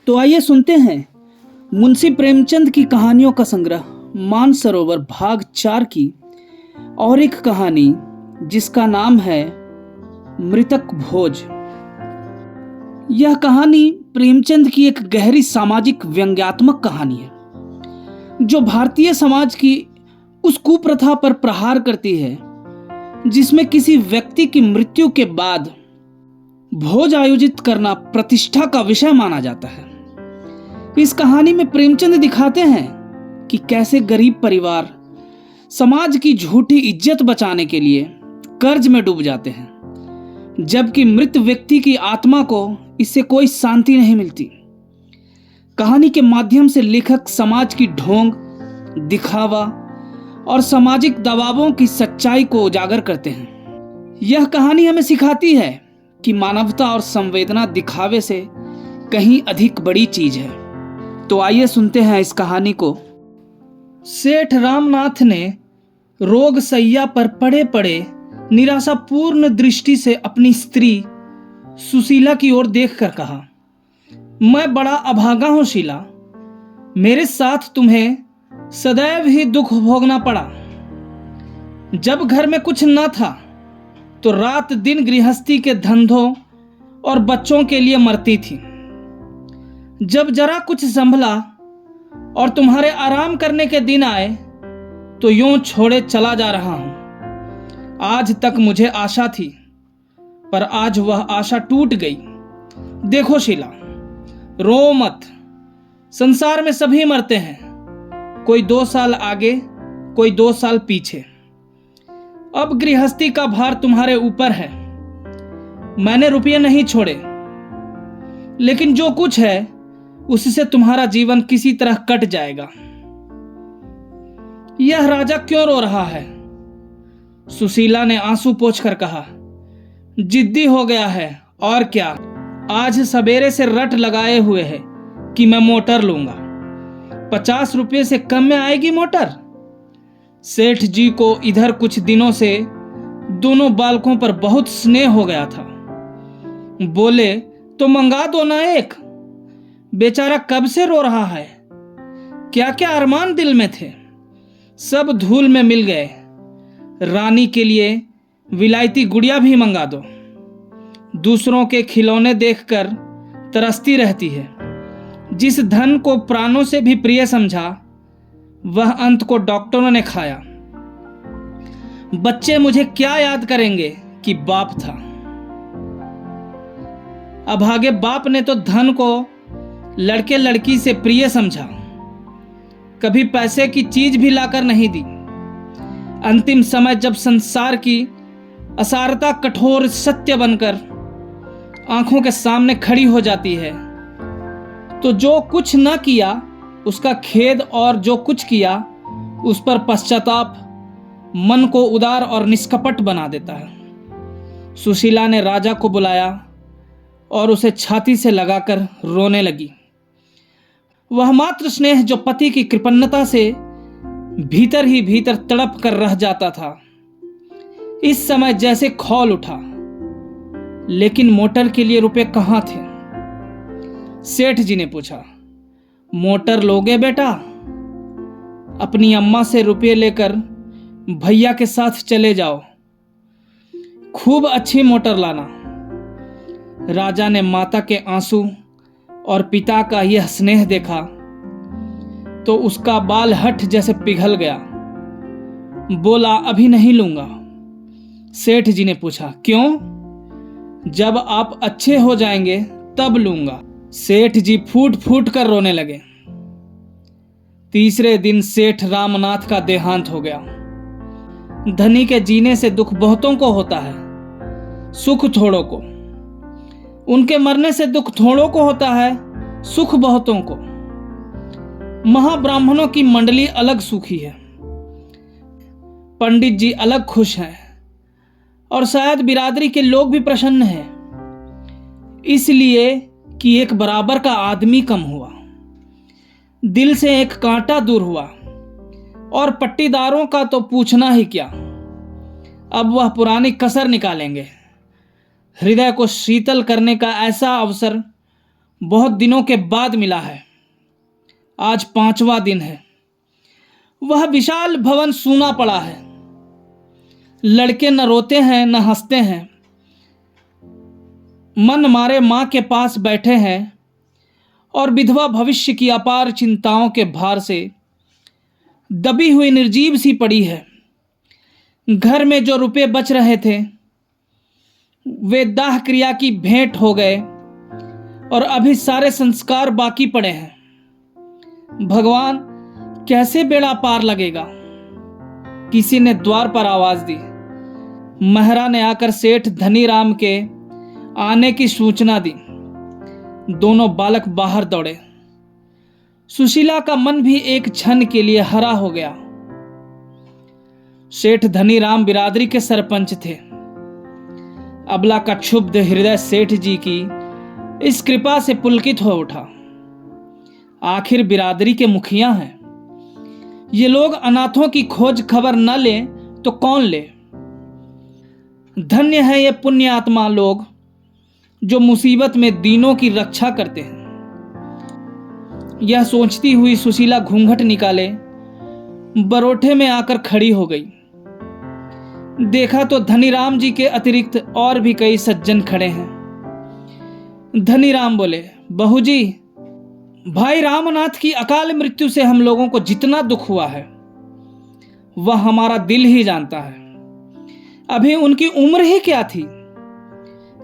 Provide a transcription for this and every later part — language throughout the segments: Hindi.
तो आइए सुनते हैं मुंशी प्रेमचंद की कहानियों का संग्रह मानसरोवर भाग 4 की और एक कहानी जिसका नाम है मृतक भोज। यह कहानी प्रेमचंद की एक गहरी सामाजिक व्यंग्यात्मक कहानी है जो भारतीय समाज की उस कुप्रथा पर प्रहार करती है जिसमें किसी व्यक्ति की मृत्यु के बाद भोज आयोजित करना प्रतिष्ठा का विषय माना जाता है। इस कहानी में प्रेमचंद दिखाते हैं कि कैसे गरीब परिवार समाज की झूठी इज्जत बचाने के लिए कर्ज में डूब जाते हैं, जबकि मृत व्यक्ति की आत्मा को इससे कोई शांति नहीं मिलती। कहानी के माध्यम से लेखक समाज की ढोंग, दिखावा और सामाजिक दबावों की सच्चाई को उजागर करते हैं। यह कहानी हमें सिखाती है कि मानवता और संवेदना दिखावे से कहीं अधिक बड़ी चीज है। तो आइए सुनते हैं इस कहानी को। सेठ रामनाथ ने रोग सैया पर पड़े पड़े निराशापूर्ण दृष्टि से अपनी स्त्री सुशीला की ओर देखकर कहा, मैं बड़ा अभागा हूं शीला, मेरे साथ तुम्हें सदैव ही दुख भोगना पड़ा। जब घर में कुछ न था तो रात दिन गृहस्थी के धंधों और बच्चों के लिए मरती थी। जब जरा कुछ संभला और तुम्हारे आराम करने के दिन आए तो यूं छोड़े चला जा रहा हूं। आज तक मुझे आशा थी पर आज वह आशा टूट गई। देखो शीला, रो मत, संसार में सभी मरते हैं, कोई 2 साल आगे कोई 2 साल पीछे। अब गृहस्थी का भार तुम्हारे ऊपर है। मैंने रुपये नहीं छोड़े, लेकिन जो कुछ है उससे तुम्हारा जीवन किसी तरह कट जाएगा। यह राजा क्यों रो रहा है? सुशीला ने आंसू पोंछकर कहा, जिद्दी हो गया है और क्या। आज सवेरे से रट लगाए हुए है कि मैं मोटर लूंगा। 50 रुपये से कम में आएगी मोटर? सेठ जी को इधर कुछ दिनों से दोनों बालकों पर बहुत स्नेह हो गया था। बोले तो मंगा दो ना एक। बेचारा कब से रो रहा है। क्या क्या अरमान दिल में थे, सब धूल में मिल गए। रानी के लिए विलायती गुड़िया भी मंगा दो। दूसरों के खिलौने देखकर तरसती रहती है। जिस धन को प्राणों से भी प्रिय समझा वह अंत को डॉक्टरों ने खाया। बच्चे मुझे क्या याद करेंगे कि बाप था। अभागे बाप ने तो धन को लड़के लड़की से प्रिय समझा, कभी पैसे की चीज भी लाकर नहीं दी। अंतिम समय जब संसार की असारता कठोर सत्य बनकर आंखों के सामने खड़ी हो जाती है तो जो कुछ न किया उसका खेद और जो कुछ किया उस पर पश्चाताप मन को उदार और निष्कपट बना देता है। सुशीला ने राजा को बुलाया और उसे छाती से लगाकर रोने लगी। वह मात्र स्नेह जो पति की कृपणता से भीतर ही भीतर तड़प कर रह जाता था, इस समय जैसे खौल उठा। लेकिन मोटर के लिए रुपए कहां थे? सेठ जी ने पूछा, मोटर लोगे बेटा? अपनी अम्मा से रुपये लेकर भैया के साथ चले जाओ, खूब अच्छी मोटर लाना। राजा ने माता के आंसू और पिता का यह स्नेह देखा तो उसका बाल हठ जैसे पिघल गया। बोला, अभी नहीं लूंगा। सेठ जी ने पूछा, क्यों? जब आप अच्छे हो जाएंगे तब लूंगा। सेठ जी फूट फूट कर रोने लगे। तीसरे दिन सेठ रामनाथ का देहांत हो गया। धनी के जीने से दुख बहुतों को होता है, सुख थोड़ों को। उनके मरने से दुख थोड़ों को होता है, सुख बहुतों को। महाब्राह्मणों की मंडली अलग सुखी है, पंडित जी अलग खुश हैं और शायद बिरादरी के लोग भी प्रसन्न हैं, इसलिए कि एक बराबर का आदमी कम हुआ, दिल से एक कांटा दूर हुआ। और पट्टीदारों का तो पूछना ही क्या, अब वह पुरानी कसर निकालेंगे। हृदय को शीतल करने का ऐसा अवसर बहुत दिनों के बाद मिला है। आज 5वां दिन है। वह विशाल भवन सूना पड़ा है। लड़के न रोते हैं न हंसते हैं। मन मारे मां के पास बैठे हैं और विधवा भविष्य की अपार चिंताओं के भार से दबी हुई निर्जीव सी पड़ी है। घर में जो रुपए बच रहे थे वे दाह क्रिया की भेंट हो गए और अभी सारे संस्कार बाकी पड़े हैं। भगवान, कैसे बेड़ा पार लगेगा। किसी ने द्वार पर आवाज दी। महरा ने आकर सेठ धनीराम के आने की सूचना दी। दोनों बालक बाहर दौड़े। सुशीला का मन भी एक क्षण के लिए हरा हो गया। सेठ धनीराम बिरादरी के सरपंच थे। अबला का क्षुब्ध हृदय सेठ जी की इस कृपा से पुलकित हो उठा। आखिर बिरादरी के मुखिया हैं। ये लोग अनाथों की खोज खबर न ले तो कौन ले। धन्य है ये पुण्य आत्मा लोग जो मुसीबत में दीनों की रक्षा करते हैं। यह सोचती हुई सुशीला घूंघट निकाले बरोठे में आकर खड़ी हो गई। देखा तो धनीराम जी के अतिरिक्त और भी कई सज्जन खड़े हैं। धनीराम बोले, बहू जी, भाई रामनाथ की अकाल मृत्यु से हम लोगों को जितना दुख हुआ है वह हमारा दिल ही जानता है। अभी उनकी उम्र ही क्या थी,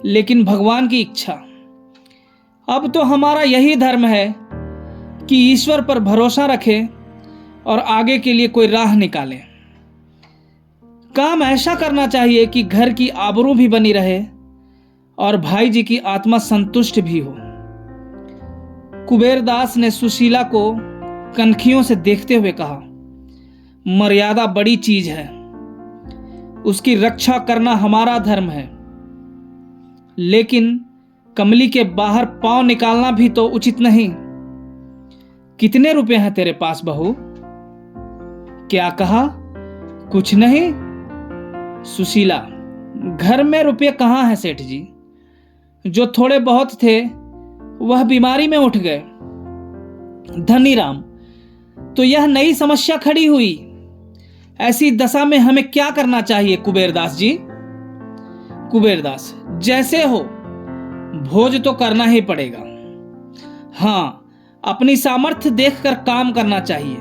लेकिन भगवान की इच्छा। अब तो हमारा यही धर्म है कि ईश्वर पर भरोसा रखें और आगे के लिए कोई राह निकालें। काम ऐसा करना चाहिए कि घर की आबरू भी बनी रहे और भाई जी की आत्मा संतुष्ट भी हो। कुबेरदास ने सुशीला को कनखियों से देखते हुए कहा, मर्यादा बड़ी चीज है, उसकी रक्षा करना हमारा धर्म है, लेकिन कमली के बाहर पांव निकालना भी तो उचित नहीं। कितने रुपए हैं तेरे पास बहू? क्या कहा? कुछ नहीं। सुशीला, घर में रुपए कहाँ हैं सेठ जी? जो थोड़े बहुत थे वह बीमारी में उठ गए। धनीराम, तो यह नई समस्या खड़ी हुई। ऐसी दशा में हमें क्या करना चाहिए कुबेरदास जी? कुबेरदास, जैसे हो, भोज तो करना ही पड़ेगा। हाँ, अपनी सामर्थ्य देखकर काम करना चाहिए।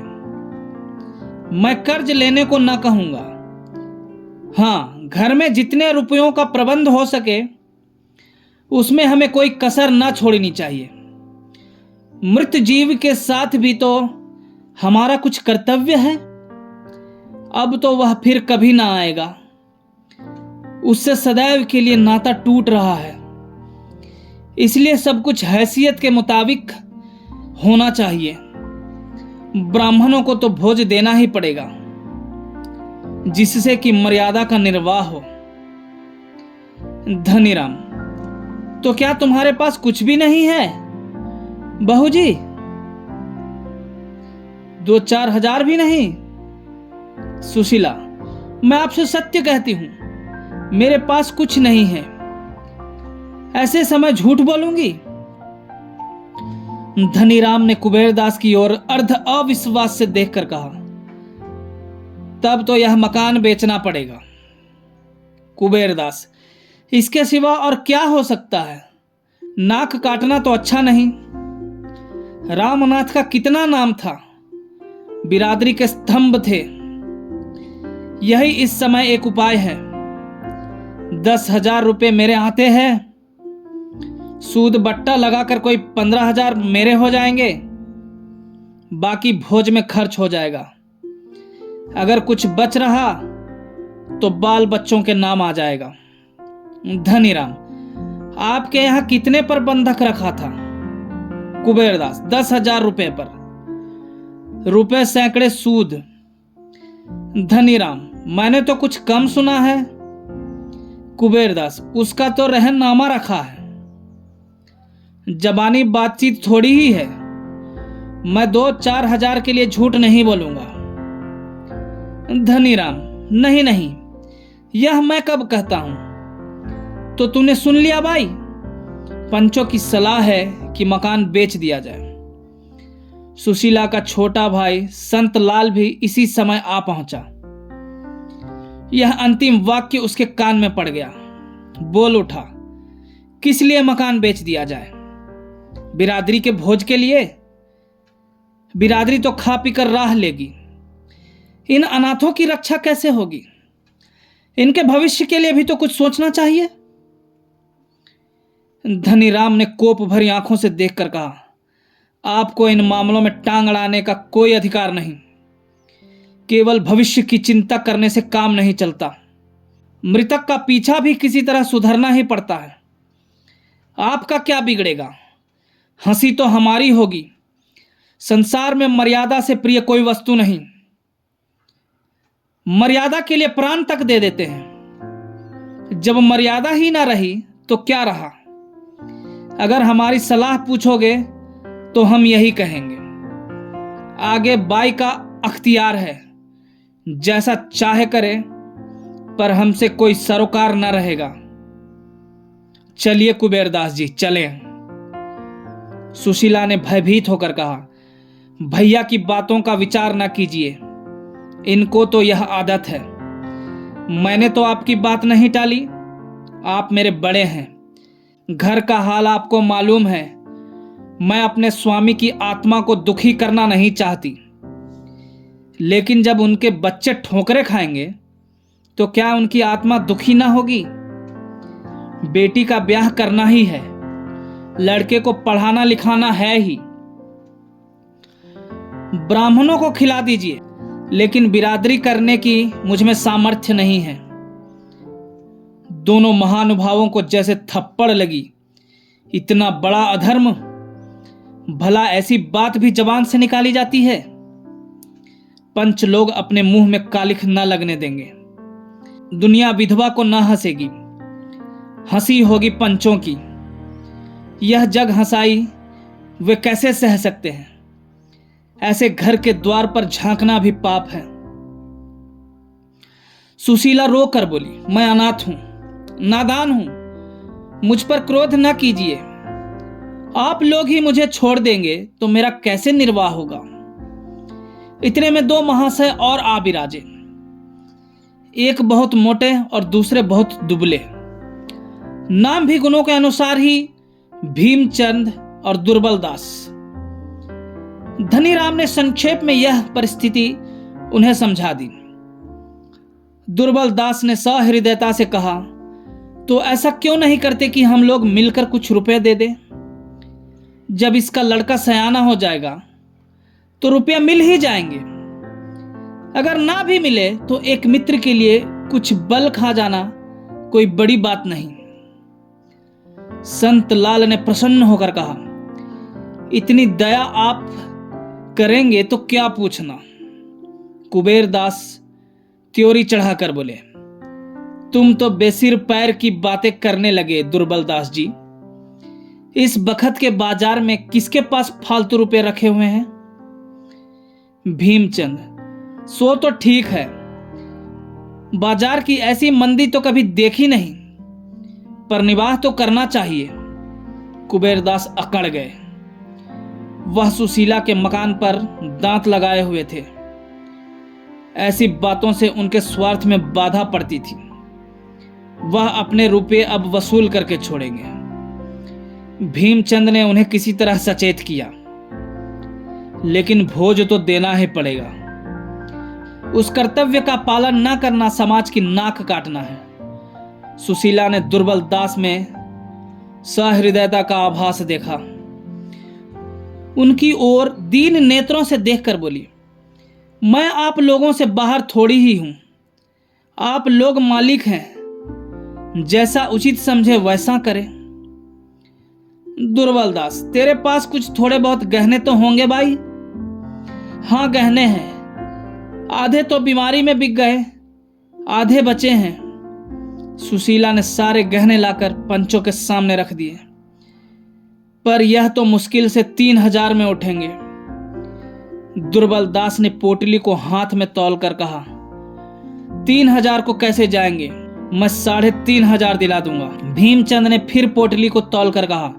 मैं कर्ज लेने को न कहूंगा। हाँ, घर में जितने रुपयों का प्रबंध हो सके उसमें हमें कोई कसर न छोड़नी चाहिए। मृत जीव के साथ भी तो हमारा कुछ कर्तव्य है। अब तो वह फिर कभी ना आएगा। उससे सदैव के लिए नाता टूट रहा है। इसलिए सब कुछ हैसियत के मुताबिक होना चाहिए। ब्राह्मणों को तो भोज देना ही पड़ेगा, जिससे कि मर्यादा का निर्वाह हो। धनीराम, तो क्या तुम्हारे पास कुछ भी नहीं है बहू जी? 2-4 हजार भी नहीं? सुशीला, मैं आपसे सत्य कहती हूं, मेरे पास कुछ नहीं है। ऐसे समय झूठ बोलूंगी? धनीराम ने कुबेरदास की ओर अर्ध अविश्वास से देखकर कहा, तब तो यह मकान बेचना पड़ेगा। कुबेरदास, इसके सिवा और क्या हो सकता है? नाक काटना तो अच्छा नहीं। रामनाथ का कितना नाम था, बिरादरी के स्तंभ थे। यही इस समय एक उपाय है। 10,000 रुपए मेरे आते हैं, सूद बट्टा लगाकर कोई 15,000 मेरे हो जाएंगे, बाकी भोज में खर्च हो जाएगा। अगर कुछ बच रहा तो बाल बच्चों के नाम आ जाएगा। धनीराम, आपके यहां कितने पर बंधक रखा था? कुबेरदास, 10,000 रुपए पर। रुपए सैकड़े सूद। धनीराम, मैंने तो कुछ कम सुना है। कुबेरदास, उसका तो रहननामा रखा है। जबानी बातचीत थोड़ी ही है। मैं 2-4 हजार के लिए झूठ नहीं बोलूंगा। धनीराम, नहीं नहीं, यह मैं कब कहता हूं? तो तूने सुन लिया भाई? पंचों की सलाह है कि मकान बेच दिया जाए। सुशीला का छोटा भाई संत लाल भी इसी समय आ पहुंचा। यह अंतिम वाक्य उसके कान में पड़ गया। बोल उठा, किस लिए मकान बेच दिया जाए? बिरादरी के भोज के लिए? बिरादरी तो खा पीकर राह लेगी। इन अनाथों की रक्षा कैसे होगी? इनके भविष्य के लिए भी तो कुछ सोचना चाहिए। धनीराम ने कोप भरी आंखों से देखकर कहा, आपको इन मामलों में टांग अड़ाने का कोई अधिकार नहीं। केवल भविष्य की चिंता करने से काम नहीं चलता। मृतक का पीछा भी किसी तरह सुधरना ही पड़ता है। आपका क्या बिगड़ेगा? हंसी तो हमारी होगी। संसार में मर्यादा से प्रिय कोई वस्तु नहीं। मर्यादा के लिए प्राण तक दे देते हैं। जब मर्यादा ही ना रही तो क्या रहा? अगर हमारी सलाह पूछोगे तो हम यही कहेंगे, आगे बाई का अख्तियार है, जैसा चाहे करे, पर हमसे कोई सरोकार न रहेगा। चलिए कुबेरदास जी, चलें। सुशीला ने भयभीत होकर कहा, भैया की बातों का विचार न कीजिए, इनको तो यह आदत है। मैंने तो आपकी बात नहीं टाली। आप मेरे बड़े हैं, घर का हाल आपको मालूम है। मैं अपने स्वामी की आत्मा को दुखी करना नहीं चाहती, लेकिन जब उनके बच्चे ठोकरें खाएंगे तो क्या उनकी आत्मा दुखी ना होगी? बेटी का ब्याह करना ही है, लड़के को पढ़ाना लिखाना है ही। ब्राह्मणों को खिला दीजिए, लेकिन बिरादरी करने की मुझ में सामर्थ्य नहीं है। दोनों महानुभावों को जैसे थप्पड़ लगी। इतना बड़ा अधर्म! भला ऐसी बात भी जबान से निकाली जाती है? पंच लोग अपने मुंह में कालिख न लगने देंगे। दुनिया विधवा को न हंसेगी, हंसी होगी पंचों की। यह जग हंसाई वे कैसे सह सकते हैं? ऐसे घर के द्वार पर झांकना भी पाप है। सुशीला रो कर बोली, मैं अनाथ हूं, नादान हूं, मुझ पर क्रोध न कीजिए। आप लोग ही मुझे छोड़ देंगे तो मेरा कैसे निर्वाह होगा? इतने में दो महाशय और आ बिराजे। एक बहुत मोटे और दूसरे बहुत दुबले। नाम भी गुणों के अनुसार ही भीमचंद और दुर्बल दास। धनीराम ने संक्षेप में यह परिस्थिति उन्हें समझा दी। दुर्बल दास ने सहृदयता से कहा, तो ऐसा क्यों नहीं करते कि हम लोग मिलकर कुछ रुपए दे दें? जब इसका लड़का सयाना हो जाएगा तो रुपया मिल ही जाएंगे। अगर ना भी मिले तो एक मित्र के लिए कुछ बल खा जाना कोई बड़ी बात नहीं। संत लाल ने प्रसन्न होकर कहा, इतनी दया आप करेंगे तो क्या पूछना। कुबेरदास त्योरी चढ़ाकर बोले, तुम तो बेसिर पैर की बातें करने लगे दुर्बल दास जी। इस बखत के बाजार में किसके पास फालतू रुपए रखे हुए हैं? भीमचंद, सो तो ठीक है, बाजार की ऐसी मंदी तो कभी देखी नहीं, पर निवाह तो करना चाहिए। कुबेरदास अकड़ गए। वह सुशीला के मकान पर दांत लगाए हुए थे। ऐसी बातों से उनके स्वार्थ में बाधा पड़ती थी। वह अपने रुपए अब वसूल करके छोड़ेंगे। भीमचंद ने उन्हें किसी तरह सचेत किया, लेकिन भोज तो देना ही पड़ेगा। उस कर्तव्य का पालन न करना समाज की नाक काटना है। सुशीला ने दुर्बल दास में सहृदयता का आभास देखा। उनकी ओर दीन नेत्रों से देखकर बोली, मैं आप लोगों से बाहर थोड़ी ही हूं। आप लोग मालिक हैं, जैसा उचित समझे वैसा करें। दुर्बल दास, तेरे पास कुछ थोड़े बहुत गहने तो होंगे भाई? हाँ, गहने हैं। आधे तो बीमारी में बिक गए, आधे बचे हैं। सुशीला ने सारे गहने लाकर पंचों के सामने रख दिए, पर यह तो मुश्किल से 3,000 में उठेंगे। दुर्बल दास ने पोटली को हाथ में तौल कर कहा, 3,000 को कैसे जाएंगे? मैं 3,500 दिला दूंगा। भीमचंद ने फिर पोटली को तौल कर कहा,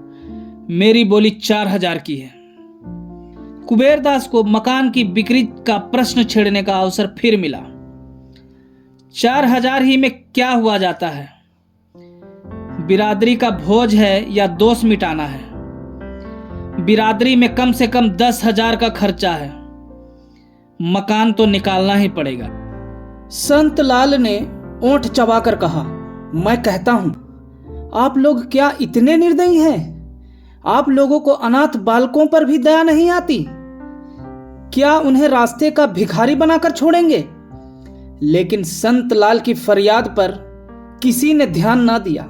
मेरी बोली 4,000 की है। कुबेरदास को मकान की बिक्री का प्रश्न छेड़ने का अवसर फिर मिला। 4,000 ही में क्या हुआ जाता है? बिरादरी का भोज है या दोष मिटाना है? बिरादरी में कम से कम 10,000 का खर्चा है। मकान तो निकालना ही पड़ेगा। संत लाल ने ओंठ चबाकर कहा, मैं कहता हूं, आप लोग क्या इतने निर्दयी हैं? आप लोगों को अनाथ बालकों पर भी दया नहीं आती? क्या उन्हें रास्ते का भिखारी बनाकर छोड़ेंगे? लेकिन संत लाल की फरियाद पर किसी ने ध्यान ना दिया।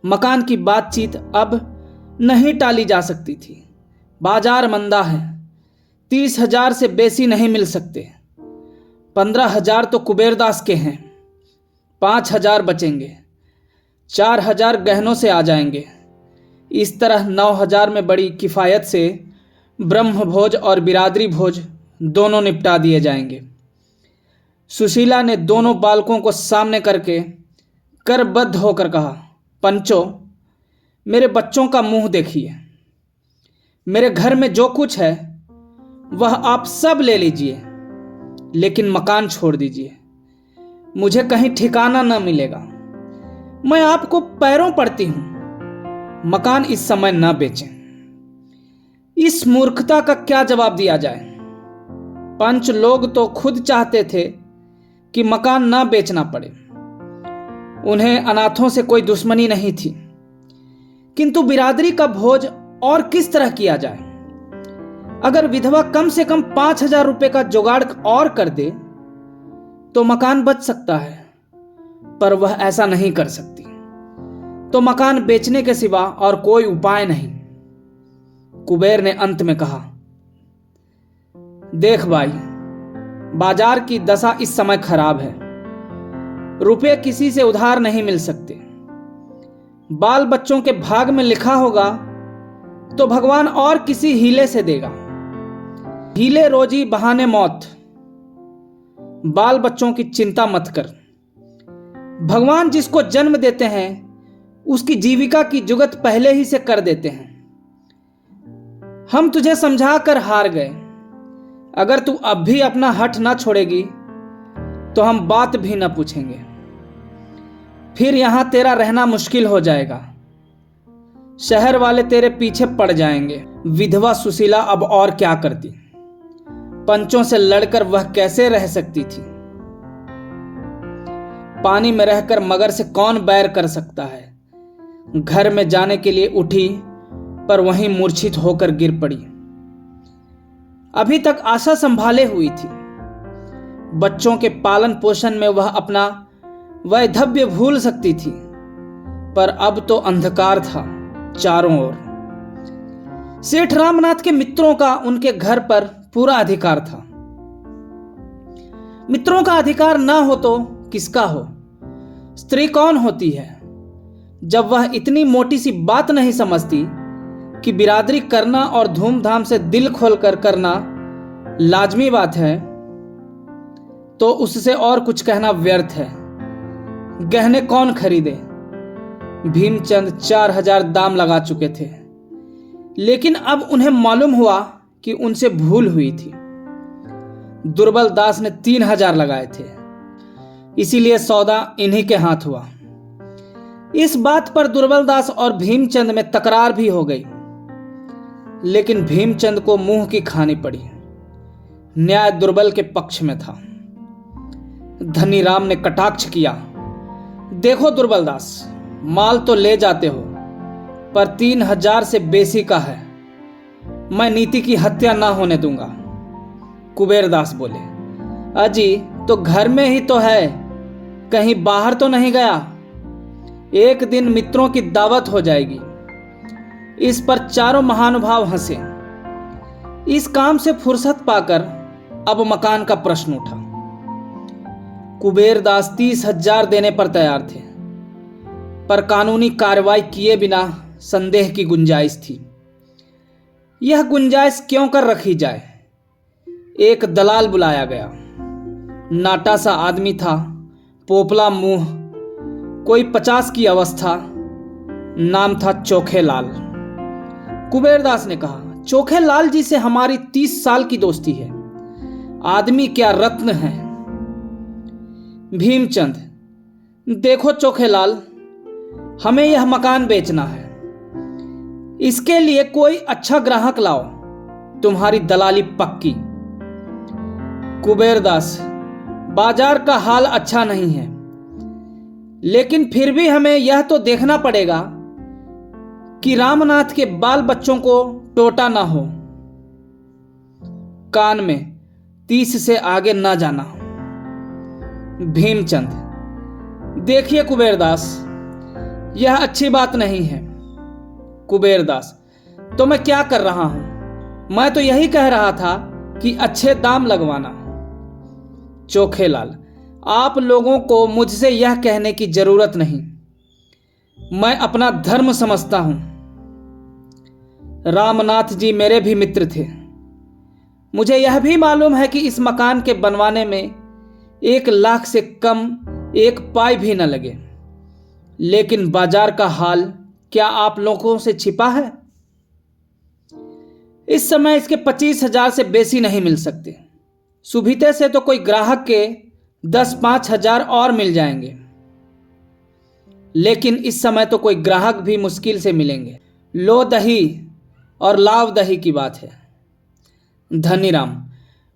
मकान की बातचीत अब नहीं टाली जा सकती थी। बाजार मंदा है, 30,000 से बेसी नहीं मिल सकते। 15,000 तो कुबेरदास के हैं, 5,000 बचेंगे, 4,000 गहनों से आ जाएंगे। इस तरह 9,000 में बड़ी किफ़ायत से ब्रह्म भोज और बिरादरी भोज दोनों निपटा दिए जाएंगे। सुशीला ने दोनों बालकों को सामने करके करबद्ध होकर कहा, पंचो, मेरे बच्चों का मुंह देखिए। मेरे घर में जो कुछ है वह आप सब ले लीजिए, लेकिन मकान छोड़ दीजिए। मुझे कहीं ठिकाना न मिलेगा। मैं आपको पैरों पड़ती हूं, मकान इस समय न बेचें। इस मूर्खता का क्या जवाब दिया जाए? पंच लोग तो खुद चाहते थे कि मकान ना बेचना पड़े। उन्हें अनाथों से कोई दुश्मनी नहीं थी, किंतु बिरादरी का भोज और किस तरह किया जाए? अगर विधवा कम से कम 5,000 रुपए का जुगाड़ और कर दे तो मकान बच सकता है, पर वह ऐसा नहीं कर सकती। तो मकान बेचने के सिवा और कोई उपाय नहीं। कुबेर ने अंत में कहा, देख भाई, बाजार की दशा इस समय खराब है। रुपए किसी से उधार नहीं मिल सकते। बाल बच्चों के भाग में लिखा होगा तो भगवान और किसी हीले से देगा। हीले रोजी बहाने मौत। बाल बच्चों की चिंता मत कर। भगवान जिसको जन्म देते हैं उसकी जीविका की जुगत पहले ही से कर देते हैं। हम तुझे समझा कर हार गए। अगर तू अब भी अपना हठ ना छोड़ेगी तो हम बात भी ना पूछेंगे। फिर यहां तेरा रहना मुश्किल हो जाएगा। शहर वाले तेरे पीछे पड़ जाएंगे। विधवा सुशीला अब और क्या करती? पंचों से लड़कर वह कैसे रह सकती थी? पानी में रहकर मगर से कौन बैर कर सकता है? घर में जाने के लिए उठी पर वहीं मूर्छित होकर गिर पड़ी। अभी तक आशा संभाले हुई थी। बच्चों के पालन पोषण में वह अपना वैधव्य भूल सकती थी, पर अब तो अंधकार था चारों ओर। सेठ रामनाथ के मित्रों का उनके घर पर पूरा अधिकार था। मित्रों का अधिकार ना हो तो किसका हो? स्त्री कौन होती है? जब वह इतनी मोटी सी बात नहीं समझती कि बिरादरी करना और धूमधाम से दिल खोलकर करना लाजमी बात है, तो उससे और कुछ कहना व्यर्थ है। गहने कौन खरीदे? भीमचंद 4,000 दाम लगा चुके थे, लेकिन अब उन्हें मालूम हुआ कि उनसे भूल हुई थी। दुर्बल दास ने 3,000 लगाए थे, इसीलिए सौदा इन्हीं के हाथ हुआ। इस बात पर दुर्बल दास और भीमचंद में तकरार भी हो गई, लेकिन भीमचंद को मुंह की खानी पड़ी। न्याय दुर्बल के पक्ष में था। धनीराम ने कटाक्ष किया, देखो दुर्बल दास, माल तो ले जाते हो, पर 3,000 से बेसी का है। मैं नीति की हत्या ना होने दूंगा। कुबेरदास बोले, अजी तो घर में ही तो है, कहीं बाहर तो नहीं गया। एक दिन मित्रों की दावत हो जाएगी। इस पर चारों महानुभाव हंसे। इस काम से फुर्सत पाकर अब मकान का प्रश्न उठा। कुबेरदास 30,000 देने पर तैयार थे, पर कानूनी कार्रवाई किए बिना संदेह की गुंजाइश थी। यह गुंजाइश क्यों कर रखी जाए? एक दलाल बुलाया गया। नाटा सा आदमी था, पोपला मुंह, कोई 50 की अवस्था। नाम था चोखेलाल। कुबेरदास ने कहा, चोखेलाल जी से हमारी 30 साल की दोस्ती है। आदमी क्या रत्न है। भीमचंद, देखो चोखेलाल, हमें यह मकान बेचना है। इसके लिए कोई अच्छा ग्राहक लाओ, तुम्हारी दलाली पक्की। कुबेरदास, बाजार का हाल अच्छा नहीं है, लेकिन फिर भी हमें यह तो देखना पड़ेगा कि रामनाथ के बाल बच्चों को टोटा ना हो। कान में 30 से आगे ना जाना। भीमचंद, देखिए कुबेरदास, यह अच्छी बात नहीं है। कुबेरदास, तो मैं क्या कर रहा हूं? मैं तो यही कह रहा था कि अच्छे दाम लगवाना। चोखेलाल, आप लोगों को मुझसे यह कहने की जरूरत नहीं, मैं अपना धर्म समझता हूं। रामनाथ जी मेरे भी मित्र थे। मुझे यह भी मालूम है कि इस मकान के बनवाने में 1 लाख से कम 1 पाई भी न लगे, लेकिन बाजार का हाल क्या आप लोगों से छिपा है? इस समय इसके 25,000 से बेसी नहीं मिल सकते। सुबीते से तो कोई ग्राहक के 10-5 हजार और मिल जाएंगे, लेकिन इस समय तो कोई ग्राहक भी मुश्किल से मिलेंगे। लो दही और लाव दही की बात है। धनीराम,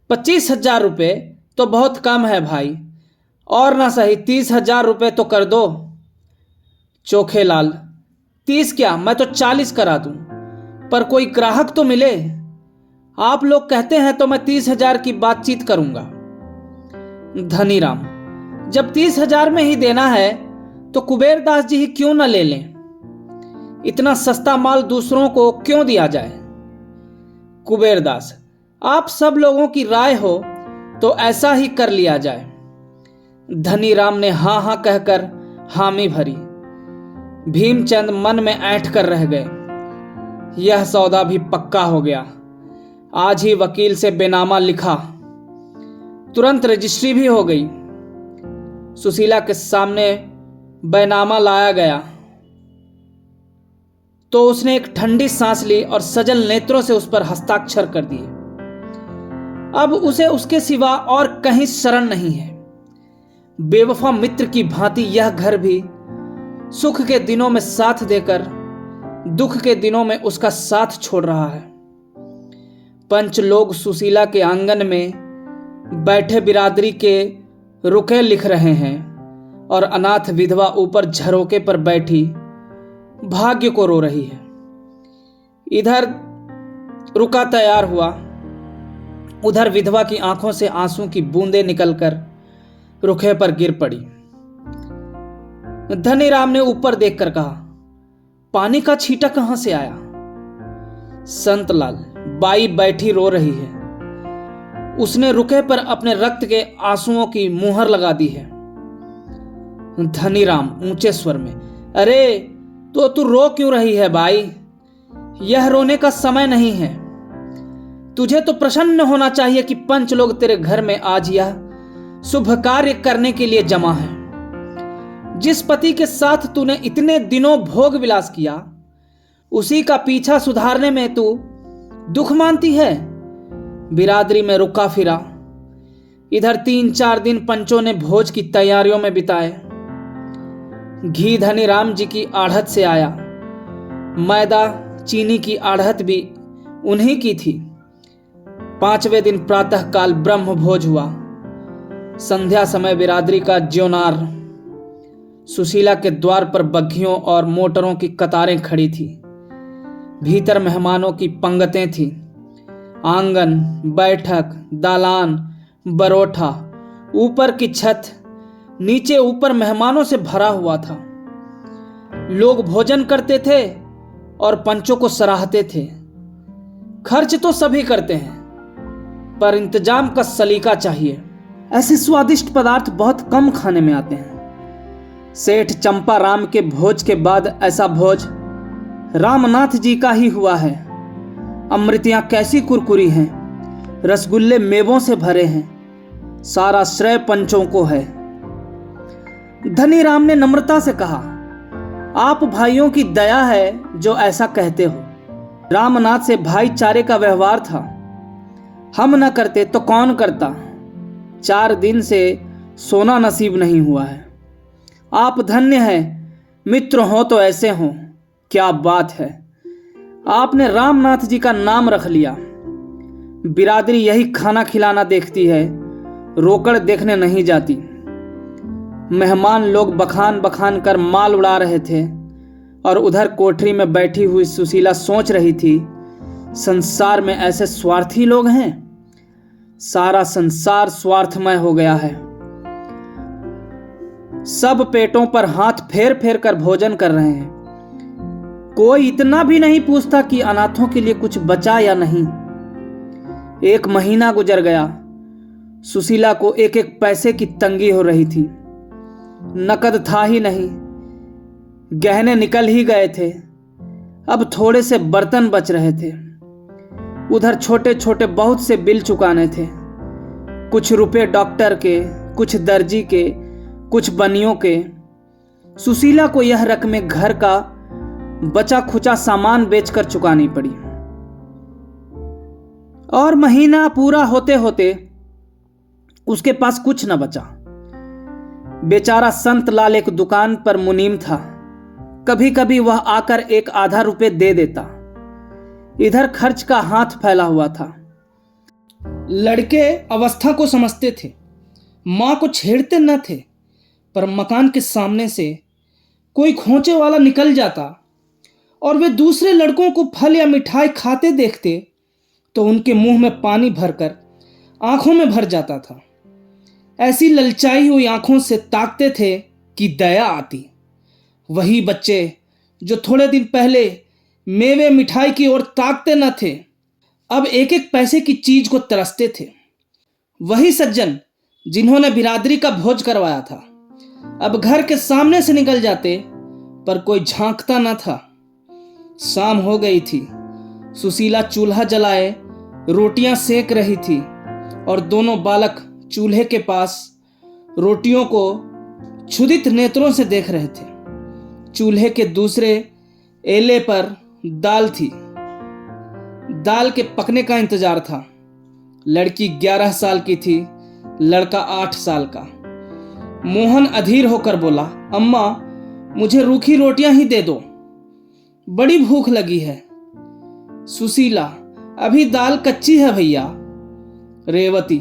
25,000 रुपये तो बहुत कम है भाई, और ना सही 30,000 रुपये तो कर दो। चोखेलाल, 30 क्या, मैं तो 40 करा दूं, पर कोई ग्राहक तो मिले। आप लोग कहते हैं तो मैं 30,000 की बातचीत करूंगा। धनीराम, जब 30,000 में ही देना है तो कुबेरदास जी ही क्यों न ले लें? इतना सस्ता माल दूसरों को क्यों दिया जाए? कुबेरदास, आप सब लोगों की राय हो तो ऐसा ही कर लिया जाए। धनीराम ने हाँ हाँ कहकर हामी भरी। भीमचंद मन में ऐंठ कर रह गए। यह सौदा भी पक्का हो गया। आज ही वकील से बेनामा लिखा, तुरंत रजिस्ट्री भी हो गई। सुशीला के सामने बैनामा लाया गया तो उसने एक ठंडी सांस ली और सजल नेत्रों से उस पर हस्ताक्षर कर दिए। अब उसे उसके सिवा और कहीं शरण नहीं है। बेवफा मित्र की भांति यह घर भी सुख के दिनों में साथ देकर दुख के दिनों में उसका साथ छोड़ रहा है। पंच लोग सुशीला के आंगन में बैठे बिरादरी के रुके लिख रहे हैं और अनाथ विधवा ऊपर झरोके पर बैठी भाग्य को रो रही है। इधर रुका तैयार हुआ, उधर विधवा की आंखों से आंसू की बूंदें निकलकर रुखे पर गिर पड़ी। धनीराम ने ऊपर देखकर कहा, पानी का छींटा कहां से आया? संतलाल, बाई बैठी रो रही है, उसने रुके पर अपने रक्त के आंसुओं की मुहर लगा दी है। धनीराम ऊंचे स्वर में, अरे तो तू रो क्यों रही है भाई? यह रोने का समय नहीं है। तुझे तो प्रसन्न होना चाहिए कि पंच लोग तेरे घर में आज यह शुभ कार्य करने के लिए जमा है। जिस पति के साथ तूने इतने दिनों भोग विलास किया, उसी का पीछा सुधारने में तू दुख मानती है। बिरादरी में रुका फिरा। इधर 3-4 दिन पंचों ने भोज की तैयारियों में बिताए। घी धनीराम जी की आढ़त से आया, मैदा चीनी की आढ़त भी उन्हीं की थी। 5वें दिन प्रातः काल ब्रह्म भोज हुआ। संध्या समय बिरादरी का ज्योनार सुशीला के द्वार पर बग्घियों और मोटरों की कतारें खड़ी थी। भीतर मेहमानों की पंगतें थीं। आंगन, बैठक, दालान, बरोठा, ऊपर की छत, नीचे ऊपर मेहमानों से भरा हुआ था। लोग भोजन करते थे और पंचों को सराहते थे। खर्च तो सभी करते हैं, पर इंतजाम का सलीका चाहिए। ऐसे स्वादिष्ट पदार्थ बहुत कम खाने में आते हैं। सेठ चंपा राम के भोज के बाद ऐसा भोज रामनाथ जी का ही हुआ है। अमृतियां कैसी कुरकुरी हैं, रसगुल्ले मेवों से भरे हैं। सारा श्रेय पंचों को है। धनीराम ने नम्रता से कहा, आप भाइयों की दया है जो ऐसा कहते हो। रामनाथ से भाईचारे का व्यवहार था। हम न करते तो कौन करता। 4 दिन से सोना नसीब नहीं हुआ है। आप धन्य हैं, मित्र हो तो ऐसे हों। क्या बात है, आपने रामनाथ जी का नाम रख लिया। बिरादरी यही खाना खिलाना देखती है, रोकड़ देखने नहीं जाती। मेहमान लोग बखान बखान कर माल उड़ा रहे थे और उधर कोठरी में बैठी हुई सुशीला सोच रही थी, संसार में ऐसे स्वार्थी लोग हैं। सारा संसार स्वार्थमय हो गया है। सब पेटों पर हाथ फेर फेर कर भोजन कर रहे हैं। कोई इतना भी नहीं पूछता कि अनाथों के लिए कुछ बचा या नहीं। 1 महीना गुजर गया। सुशीला को एक एक पैसे की तंगी हो रही थी। नकद था ही नहीं, गहने निकल ही गए थे। अब थोड़े से बर्तन बच रहे थे। उधर छोटे छोटे बहुत से बिल चुकाने थे। कुछ रुपए डॉक्टर के, कुछ दर्जी के, कुछ बनियों के। सुशीला को यह रकमें घर का बचा खुचा सामान बेचकर चुकानी पड़ी। और महीना पूरा होते होते उसके पास कुछ न बचा। बेचारा संत लाल एक दुकान पर मुनीम था। कभी कभी वह आकर 1 आधा रुपए दे देता। इधर खर्च का हाथ फैला हुआ था। लड़के अवस्था को समझते थे, मां को छेड़ते न थे, पर मकान के सामने से कोई खोंचे वाला निकल जाता और वे दूसरे लड़कों को फल या मिठाई खाते देखते तो उनके मुंह में पानी भरकर आंखों में भर जाता था। ऐसी ललचाई हुई आंखों से ताकते थे कि दया आती। वही बच्चे जो थोड़े दिन पहले मेवे मिठाई की ओर ताकते न थे, अब एक एक पैसे की चीज को तरसते थे। वही सज्जन जिन्होंने बिरादरी का भोज करवाया था, अब घर के सामने से निकल जाते, पर कोई झांकता न था। शाम हो गई थी। सुशीला चूल्हा जलाए रोटियां सेक रही थी और दोनों बालक चूल्हे के पास रोटियों को क्षुधित नेत्रों से देख रहे थे। चूल्हे के दूसरे एले पर दाल थी। दाल के पकने का इंतजार था। लड़की 11 साल की थी, लड़का 8 साल का। मोहन अधीर होकर बोला, अम्मा मुझे रूखी रोटियां ही दे दो, बड़ी भूख लगी है। सुशीला, अभी दाल कच्ची है भैया। रेवती,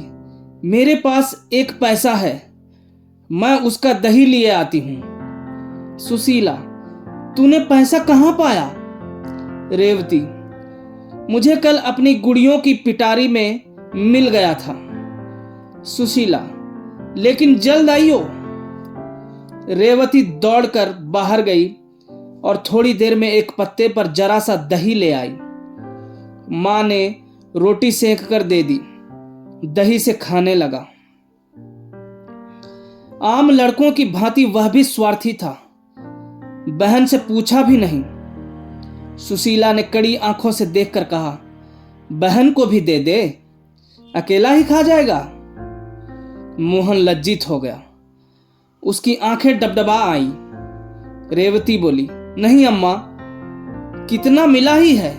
मेरे पास 1 पैसा है, मैं उसका दही लिए आती हूं। सुशीला, तूने पैसा कहां पाया? रेवती, मुझे कल अपनी गुड़ियों की पिटारी में मिल गया था। सुशीला, लेकिन जल्द आइयो। रेवती दौड़कर बाहर गई और थोड़ी देर में एक पत्ते पर जरा सा दही ले आई। मां ने रोटी सेक कर दे दी। दही से खाने लगा। आम लड़कों की भांति वह भी स्वार्थी था। बहन से पूछा भी नहीं। सुशीला ने कड़ी आंखों से देखकर कहा, बहन को भी दे दे, अकेला ही खा जाएगा। मोहन लज्जित हो गया। उसकी आंखें डबडबा आई। रेवती बोली, नहीं अम्मा, कितना मिला ही है,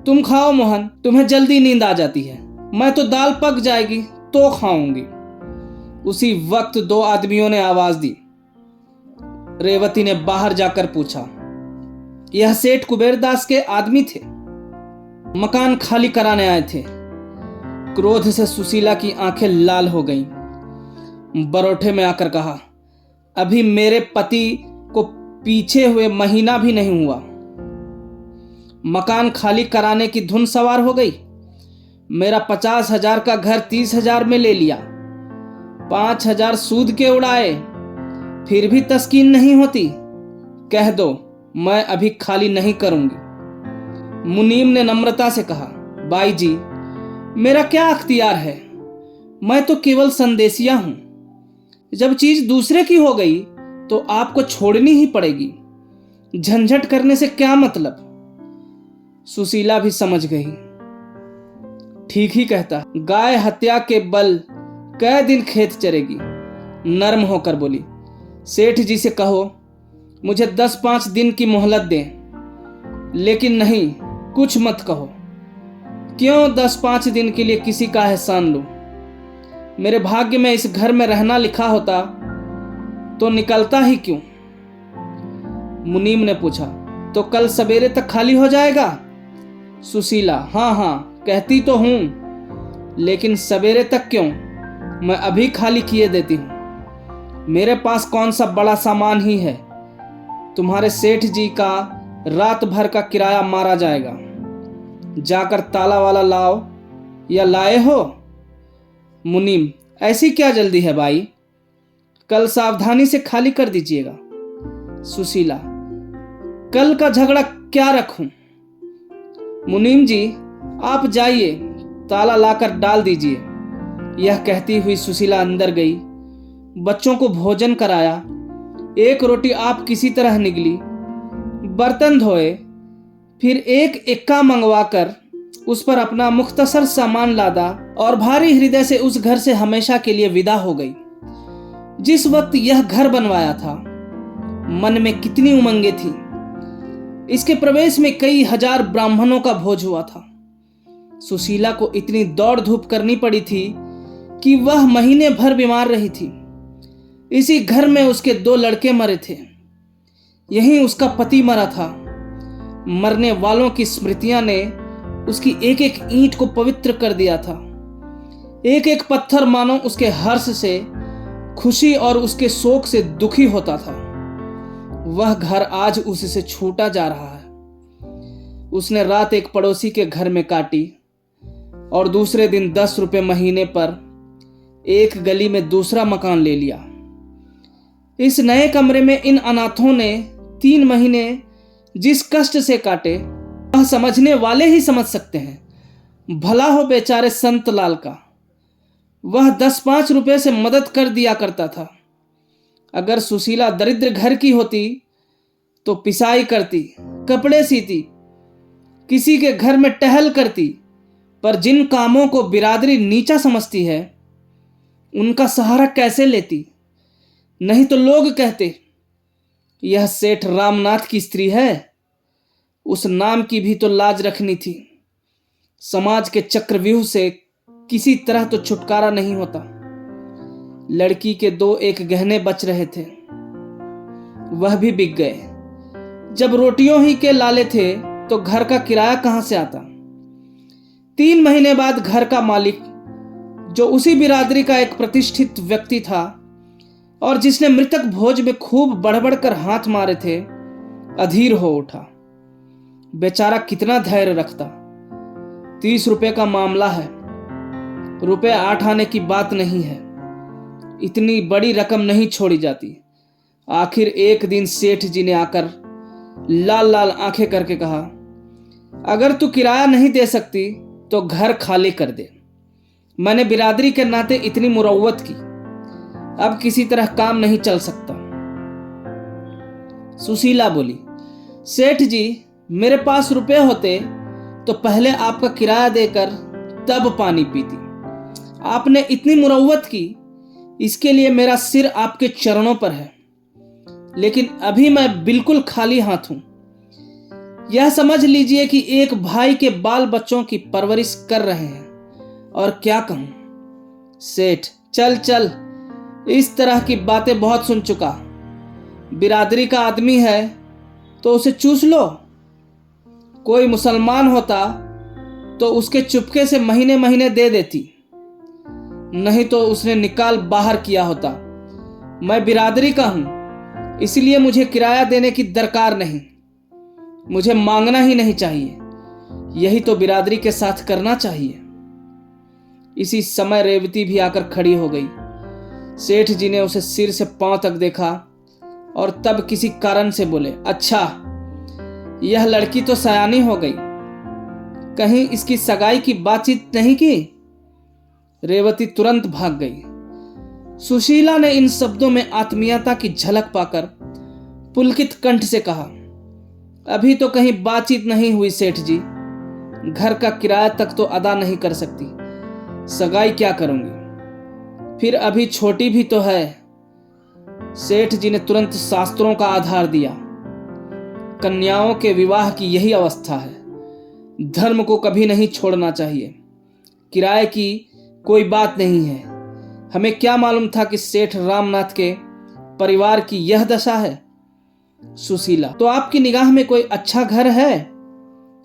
तुम खाओ मोहन, तुम्हें जल्दी नींद आ जाती है। मैं तो दाल पक जाएगी तो खाऊंगी। उसी वक्त 2 आदमियों ने आवाज दी। रेवती ने बाहर जाकर पूछा। यह सेठ कुबेरदास के आदमी थे, मकान खाली कराने आए थे। क्रोध से सुशीला की आंखें लाल हो गईं। बरोठे में आकर कहा, अभी मेरे पति को पीछे हुए महीना भी नहीं हुआ, मकान खाली कराने की धुन सवार हो गई। मेरा 50,000 का घर 30,000 में ले लिया, 5,000 सूद के उड़ाए, फिर भी तस्कीन नहीं होती। कह दो मैं अभी खाली नहीं करूंगी। मुनीम ने नम्रता से कहा, बाई जी, मेरा क्या अख्तियार है, मैं तो केवल संदेशिया हूं। जब चीज दूसरे की हो गई तो आपको छोड़नी ही पड़ेगी, झंझट करने से क्या मतलब। सुशीला भी समझ गई। ठीक ही कहता, गाय हत्या के बल कै दिन खेत चरेगी। नर्म होकर बोली, सेठ जी से कहो मुझे 10-5 दिन की मोहलत दें। लेकिन नहीं, कुछ मत कहो। क्यों 10-5 दिन के लिए किसी का एहसान लूं? मेरे भाग्य में इस घर में रहना लिखा होता तो निकलता ही क्यों? मुनीम ने पूछा। तो कल सवेरे तक खाली हो जाएगा? सुशीला, हाँ हाँ कहती तो हूं, लेकिन सवेरे तक क्यों, मैं अभी खाली किए देती हूं। मेरे पास कौन सा बड़ा सामान ही है। तुम्हारे सेठ जी का रात भर का किराया मारा जाएगा। जाकर ताला वाला लाओ या लाए हो? मुनीम, ऐसी क्या जल्दी है भाई, कल सावधानी से खाली कर दीजिएगा। सुशीला, कल का झगड़ा क्या रखूं? मुनीम जी, आप जाइए, ताला लाकर डाल दीजिए। यह कहती हुई सुशीला अंदर गई, बच्चों को भोजन कराया, एक रोटी आप किसी तरह निगली, बर्तन धोए, फिर एक एक्का मंगवाकर उस पर अपना मुख्तसर सामान लादा और भारी हृदय से उस घर से हमेशा के लिए विदा हो गई। जिस वक्त यह घर बनवाया था, मन में कितनी उमंगें थी। इसके प्रवेश में कई हजार ब्राह्मणों का भोज हुआ था। सुशीला को इतनी दौड़ धूप करनी पड़ी थी कि वह महीने भर बीमार रही थी। इसी घर में उसके 2 लड़के मरे थे। यहीं उसका पति मरा था। मरने वालों की स्मृतियां ने उसकी एक एक ईंट को पवित्र कर दिया था। एक एक पत्थर मानो उसके हर्ष से खुशी और उसके शोक से दुखी होता था। वह घर आज उससे छूटा जा रहा है। उसने रात एक पड़ोसी के घर में काटी और दूसरे दिन 10 रुपए महीने पर एक गली में दूसरा मकान ले लिया। इस नए कमरे में इन अनाथों ने 3 महीने जिस कष्ट से काटे, वह समझने वाले ही समझ सकते हैं। भला हो बेचारे संत लाल का, वह 10-5 रुपए से मदद कर दिया करता था। अगर सुशीला दरिद्र घर की होती तो पिसाई करती, कपड़े सीती, किसी के घर में टहल करती, पर जिन कामों को बिरादरी नीचा समझती है, उनका सहारा कैसे लेती? नहीं तो लोग कहते यह सेठ रामनाथ की स्त्री है। उस नाम की भी तो लाज रखनी थी। समाज के चक्रव्यूह से किसी तरह तो छुटकारा नहीं होता। लड़की के 2-1 गहने बच रहे थे, वह भी बिक गए। जब रोटियों ही के लाले थे तो घर का किराया कहां से आता? 3 महीने बाद घर का मालिक, जो उसी बिरादरी का एक प्रतिष्ठित व्यक्ति था और जिसने मृतक भोज में खूब बढ़ कर हाथ मारे थे, अधीर हो उठा। बेचारा कितना धैर्य रखता। 30 रुपए का मामला है, रुपए 8 आने की बात नहीं है। इतनी बड़ी रकम नहीं छोड़ी जाती। आखिर एक दिन सेठ जी ने आकर लाल लाल आंखें करके कहा, अगर तू किराया नहीं दे सकती तो घर खाली कर दे। मैंने बिरादरी के नाते इतनी मुरव्वत की, अब किसी तरह काम नहीं चल सकता। सुशीला बोली, सेठ जी, मेरे पास रुपए होते तो पहले आपका किराया देकर तब पानी पीती। आपने इतनी मुरव्वत की, इसके लिए मेरा सिर आपके चरणों पर है। लेकिन अभी मैं बिल्कुल खाली हाथ हूं। यह समझ लीजिए कि एक भाई के बाल बच्चों की परवरिश कर रहे हैं। और क्या कहूं सेठ, चल चल, इस तरह की बातें बहुत सुन चुका। बिरादरी का आदमी है तो उसे चूस लो। कोई मुसलमान होता तो उसके चुपके से महीने महीने दे देती, नहीं तो उसने निकाल बाहर किया होता। मैं बिरादरी का हूं, इसलिए मुझे किराया देने की दरकार नहीं। मुझे मांगना ही नहीं चाहिए। यही तो बिरादरी के साथ करना चाहिए। इसी समय रेवती भी आकर खड़ी हो गई। सेठ जी ने उसे सिर से पांव तक देखा और तब किसी कारण से बोले, अच्छा, यह लड़की तो सयानी हो गई, कहीं इसकी सगाई की बातचीत नहीं की? रेवती तुरंत भाग गई। सुशीला ने इन शब्दों में आत्मीयता की झलक पाकर पुलकित कंठ से कहा, अभी तो कहीं बातचीत नहीं हुई सेठ जी। घर का किराया तक तो अदा नहीं कर सकती, सगाई क्या करूंगी? फिर अभी छोटी भी तो है। सेठ जी ने तुरंत शास्त्रों का आधार दिया। कन्याओं के विवाह की यही अवस्था है। धर्म को कभी नहीं छोड़ना चाहिए। किराए की कोई बात नहीं है। हमें क्या मालूम था कि सेठ रामनाथ के परिवार की यह दशा है। सुशीला, तो आपकी निगाह में कोई अच्छा घर है?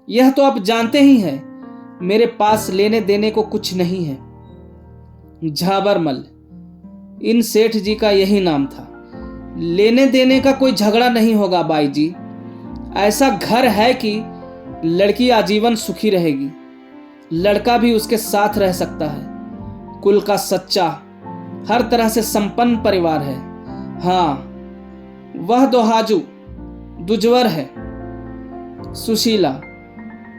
यह तो आप जानते ही हैं, मेरे पास लेने देने को कुछ नहीं है। झाबरमल, इन सेठ जी का यही नाम था। लेने देने का कोई झगड़ा नहीं होगा बाई जी। ऐसा घर है कि लड़की आजीवन सुखी रहेगी, लड़का भी उसके साथ रह सकता है। कुल का सच्चा, हर तरह से संपन्न परिवार है। हाँ, वह दोहाजू दुजवर है। सुशीला,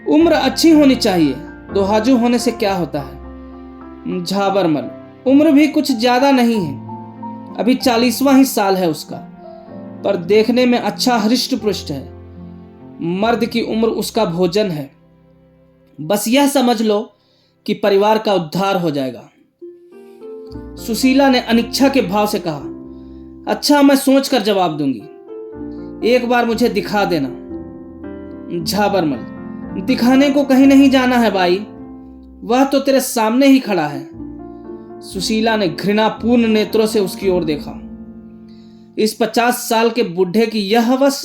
उम्र अच्छी होनी चाहिए, दोहाजू होने से क्या होता है? झाबरमल, उम्र भी कुछ ज्यादा नहीं है, अभी 40वां ही साल है उसका, पर देखने में अच्छा हृष्ट पुष्ट है। मर्द की उम्र उसका भोजन है। बस यह समझ लो कि परिवार का उद्धार हो जाएगा। सुशीला ने अनिच्छा के भाव से कहा, अच्छा, मैं सोच कर जवाब दूंगी, एक बार मुझे दिखा देना। झाबरमल, दिखाने को कहीं नहीं जाना है भाई, वह तो तेरे सामने ही खड़ा है। सुशीला ने घृणापूर्ण नेत्रों से उसकी ओर देखा। इस 50 साल के बुढ़े की यह हवस,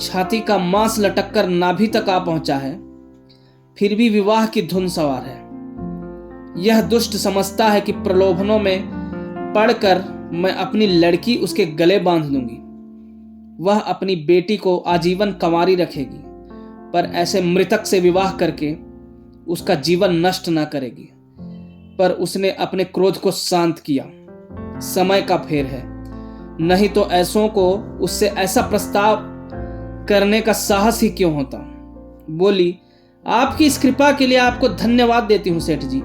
छाती का मांस लटक कर नाभि तक आ पहुंचा है, फिर भी विवाह की धुन सवार है। यह दुष्ट समझता है कि प्रलोभनों में पड़कर मैं अपनी लड़की उसके गले बांध लूंगी। वह अपनी बेटी को आजीवन कंवारी रखेगी, पर ऐसे मृतक से विवाह करके उसका जीवन नष्ट ना करेगी। पर उसने अपने क्रोध को शांत किया। समय का फेर है, नहीं तो ऐसों को उससे ऐसा प्रस्ताव करने का साहस ही क्यों होता। बोली, आपकी इस कृपा के लिए आपको धन्यवाद देती हूं सेठ जी,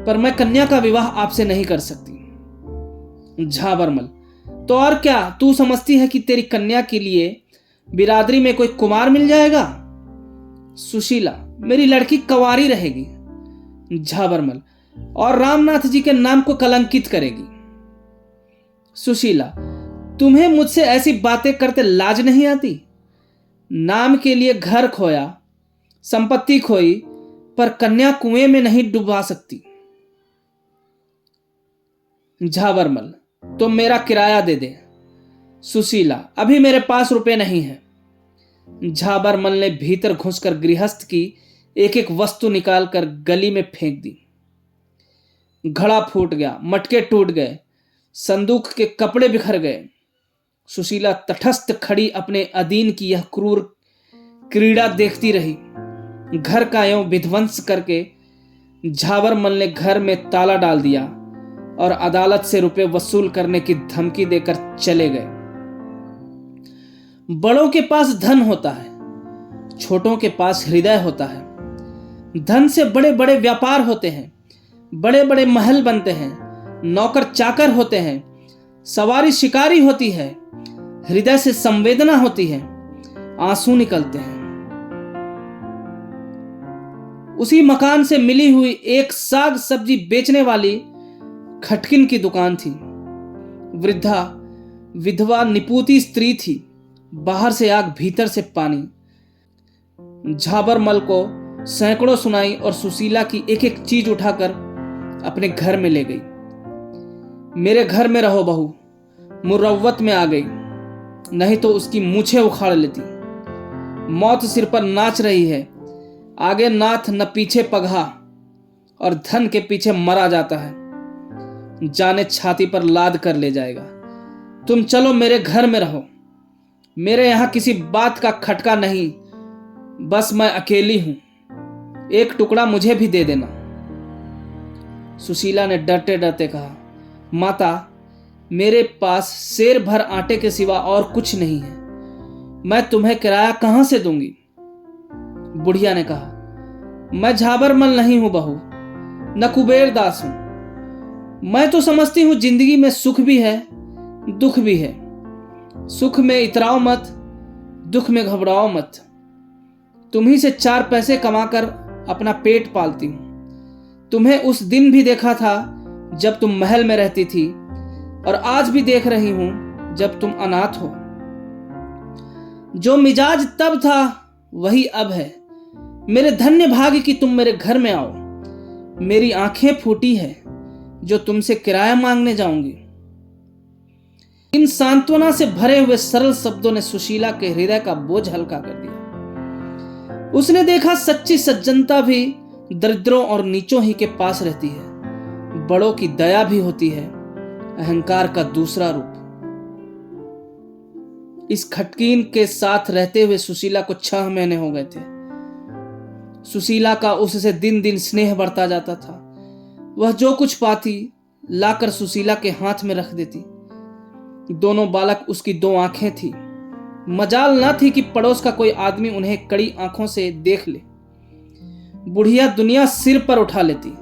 पर मैं कन्या का विवाह आपसे नहीं कर सकती। झाबरमल, तो और क्या तू समझती है कि तेरी कन्या के लिए बिरादरी में कोई कुमार मिल जाएगा? सुशीला, मेरी लड़की कंवारी रहेगी। झाबरमल, और रामनाथ जी के नाम को कलंकित करेगी। सुशीला, तुम्हें मुझसे ऐसी बातें करते लाज नहीं आती? नाम के लिए घर खोया, संपत्ति खोई, पर कन्या कुएं में नहीं डुबा सकती। झाबरमल, तो मेरा किराया दे दे। सुशीला, अभी मेरे पास रुपए नहीं है। झाबरमल ने भीतर घुसकर गृहस्थ की एक एक वस्तु निकालकर गली में फेंक दी। घड़ा फूट गया, मटके टूट गए, संदूक के कपड़े बिखर गए। सुशीला तटस्थ खड़ी अपने अधीन की यह क्रूर क्रीड़ा देखती रही। घर का एवं विध्वंस करके झाबरमल ने घर में ताला डाल दिया और अदालत से रुपए वसूल करने की धमकी देकर चले गए। बड़ों के पास धन होता है, छोटों के पास हृदय होता है। धन से बड़े बड़े व्यापार होते हैं, बड़े बड़े महल बनते हैं, नौकर चाकर होते हैं, सवारी शिकारी होती है, हृदय से संवेदना होती है, आंसू निकलते हैं। उसी मकान से मिली हुई एक साग सब्जी बेचने वाली खटकिन की दुकान थी। वृद्धा विधवा निपुती स्त्री थी, बाहर से आग भीतर से पानी। झाबरमल को सैकड़ों सुनाई और सुशीला की एक एक चीज उठाकर अपने घर में ले गई। मेरे घर में रहो बहू, मुरव्वत में आ गई, नहीं तो उसकी मूछें उखाड़ लेती। मौत सिर पर नाच रही है, आगे नाथ न पीछे पगहा, और धन के पीछे मरा जाता है, जाने छाती पर लाद कर ले जाएगा। तुम चलो मेरे घर में रहो, मेरे यहां किसी बात का खटका नहीं, बस मैं अकेली हूं, एक टुकड़ा मुझे भी दे देना। सुशीला ने डरते डरते कहा, माता, मेरे पास सेर भर आटे के सिवा और कुछ नहीं है, मैं तुम्हें किराया कहां से दूंगी। बुढ़िया ने कहा, मैं झाबरमल नहीं हूं बहू, न कुबेर दास हूं। मैं तो समझती हूं जिंदगी में सुख भी है, दुख भी है। सुख में इतराओ मत, दुख में घबराओ मत। तुम्ही से 4 पैसे कमाकर अपना पेट पालती हूं। तुम्हें उस दिन भी देखा था जब तुम महल में रहती थी, और आज भी देख रही हूं जब तुम अनाथ हो। जो मिजाज तब था वही अब है। मेरे धन्य भाग्य कि तुम मेरे घर में आओ। मेरी आंखें फूटी है जो तुमसे किराया मांगने जाऊंगी। इन सांत्वना से भरे हुए सरल शब्दों ने सुशीला के हृदय का बोझ हल्का कर दिया। उसने देखा सच्ची सज्जनता भी दरिद्रों और नीचों ही के पास रहती है। बड़ों की दया भी होती है अहंकार का दूसरा रूप। इस खटकीन के साथ रहते हुए सुशीला को 6 महीने हो गए थे। सुशीला का उससे दिन दिन स्नेह बढ़ता जाता था। वह जो कुछ पाती लाकर सुशीला के हाथ में रख देती। दोनों बालक उसकी 2 आंखें थी। मजाल न थी कि पड़ोस का कोई आदमी उन्हें कड़ी आंखों से देख ले। बुढ़िया दुनिया सिर पर उठा लेती।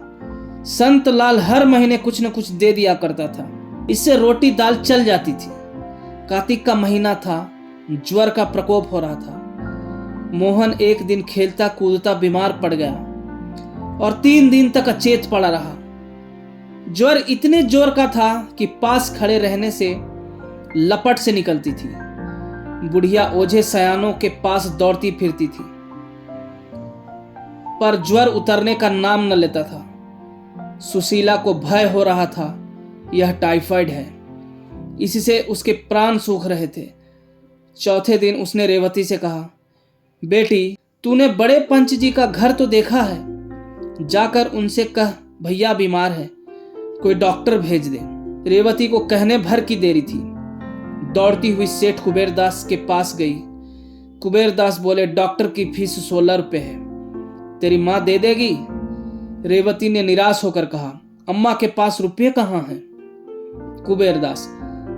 संत लाल हर महीने कुछ न कुछ दे दिया करता था। इससे रोटी दाल चल जाती थी। कार्तिक का महीना था। ज्वर का प्रकोप हो रहा था। मोहन एक दिन खेलता कूदता बीमार पड़ गया और 3 दिन तक अचेत पड़ा रहा। ज्वर इतने जोर का था कि पास खड़े रहने से लपट से निकलती थी। बुढ़िया ओझे सयानों के पास दौड़ती फिरती थी, पर ज्वर उतरने का नाम न लेता था। सुशीला को भय हो रहा था, यह टाइफाइड है। इससे उसके प्राण सूख रहे थे। चौथे दिन उसने रेवती से कहा, बेटी, तूने बड़े पंच जी का घर तो देखा है, जाकर उनसे कह भैया बीमार है, कोई डॉक्टर भेज दे। रेवती को कहने भर की देरी थी। दौड़ती हुई सेठ कुबेरदास के पास गई। कुबेरदास बोले, डॉक्टर की फीस 16 रुपए है, तेरी माँ दे देगी? रेवती ने निराश होकर कहा, अम्मा के पास रुपये कहाँ हैं? कुबेरदास,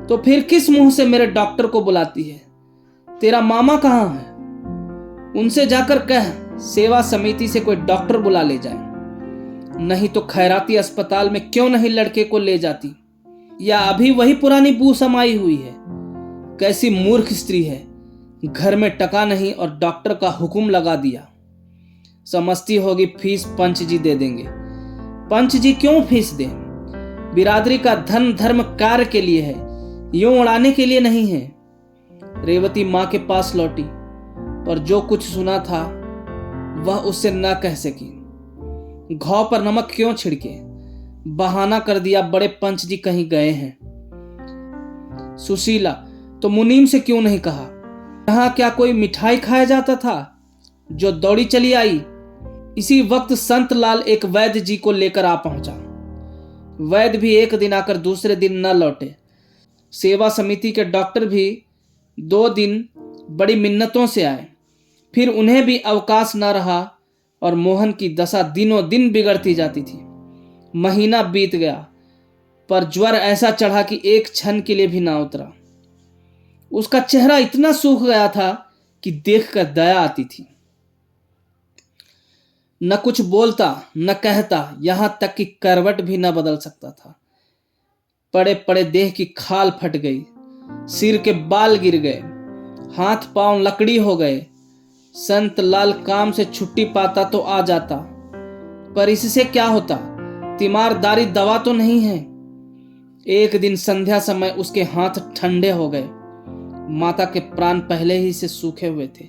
तो फिर किस मुंह से मेरे डॉक्टर को बुलाती है? तेरा मामा कहाँ है? उनसे जाकर कह सेवा समिति से कोई डॉक्टर बुला ले जाए, नहीं तो खैराती अस्पताल में क्यों नहीं लड़के को ले जाती? या अभी वही पुरानी बू समाई हुई है? कैसी मूर्ख स्त्री है, घर में टका नहीं और डॉक्टर का हुक्म लगा दिया। समझती होगी फीस पंच जी दे देंगे। पंच जी क्यों फीस दें? बिरादरी का धन धर्म कार्य के लिए है, यूं उड़ाने के लिए नहीं है। रेवती मां के पास लौटी, पर जो कुछ सुना था वह उससे न कह सकी। घाव पर नमक क्यों छिड़के? बहाना कर दिया बड़े पंच जी कहीं गए हैं। सुशीला, तो मुनीम से क्यों नहीं कहा? यहां क्या कोई मिठाई खाया जाता था जो दौड़ी चली आई? इसी वक्त संत लाल एक वैद्य जी को लेकर आ पहुंचा। वैद्य भी एक दिन आकर दूसरे दिन न लौटे। सेवा समिति के डॉक्टर भी 2 दिन बड़ी मिन्नतों से आए, फिर उन्हें भी अवकाश न रहा और मोहन की दशा दिनों दिन बिगड़ती जाती थी। महीना बीत गया, पर ज्वर ऐसा चढ़ा कि एक क्षण के लिए भी ना उतरा। उसका चेहरा इतना सूख गया था कि देखकर दया आती थी। न कुछ बोलता न कहता, यहां तक कि करवट भी न बदल सकता था। पड़े पड़े देह की खाल फट गई, सिर के बाल गिर गए, हाथ पांव लकड़ी हो गए। संत लाल काम से छुट्टी पाता तो आ जाता, पर इससे क्या होता? तीमारदारी दवा तो नहीं है। एक दिन संध्या समय उसके हाथ ठंडे हो गए। माता के प्राण पहले ही से सूखे हुए थे।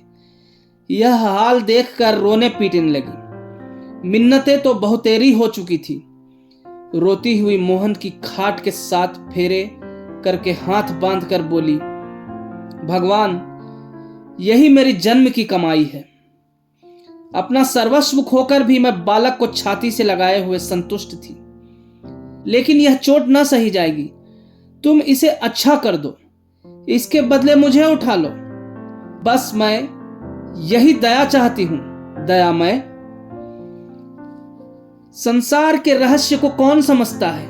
यह हाल देखकर रोने पीटने लगी। मिन्नतें तो बहुतेरी हो चुकी थी। रोती हुई मोहन की खाट के साथ फेरे करके हाथ बांधकर बोली, भगवान, यही मेरी जन्म की कमाई है। अपना सर्वस्व खोकर भी मैं बालक को छाती से लगाए हुए संतुष्ट थी। लेकिन यह चोट न सही जाएगी। तुम इसे अच्छा कर दो, इसके बदले मुझे उठा लो। बस मैं यही दया चाहती हूं। दयामय, संसार के रहस्य को कौन समझता है?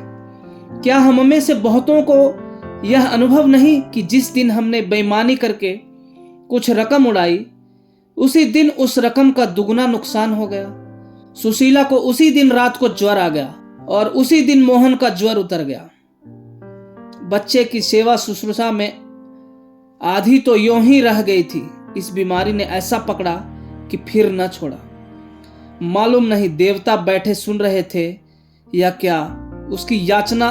क्या हम में से बहुतों को यह अनुभव नहीं कि जिस दिन हमने बेईमानी करके कुछ रकम उड़ाई, उसी दिन उस रकम का दुगना नुकसान हो गया। सुशीला को उसी दिन रात को ज्वर आ गया और उसी दिन मोहन का ज्वर उतर गया। बच्चे की सेवा शुश्रूषा में आधी तो यूं ही रह गई थी। इस बीमारी ने ऐसा पकड़ा कि फिर न छोड़ा। मालूम नहीं देवता बैठे सुन रहे थे या क्या। उसकी याचना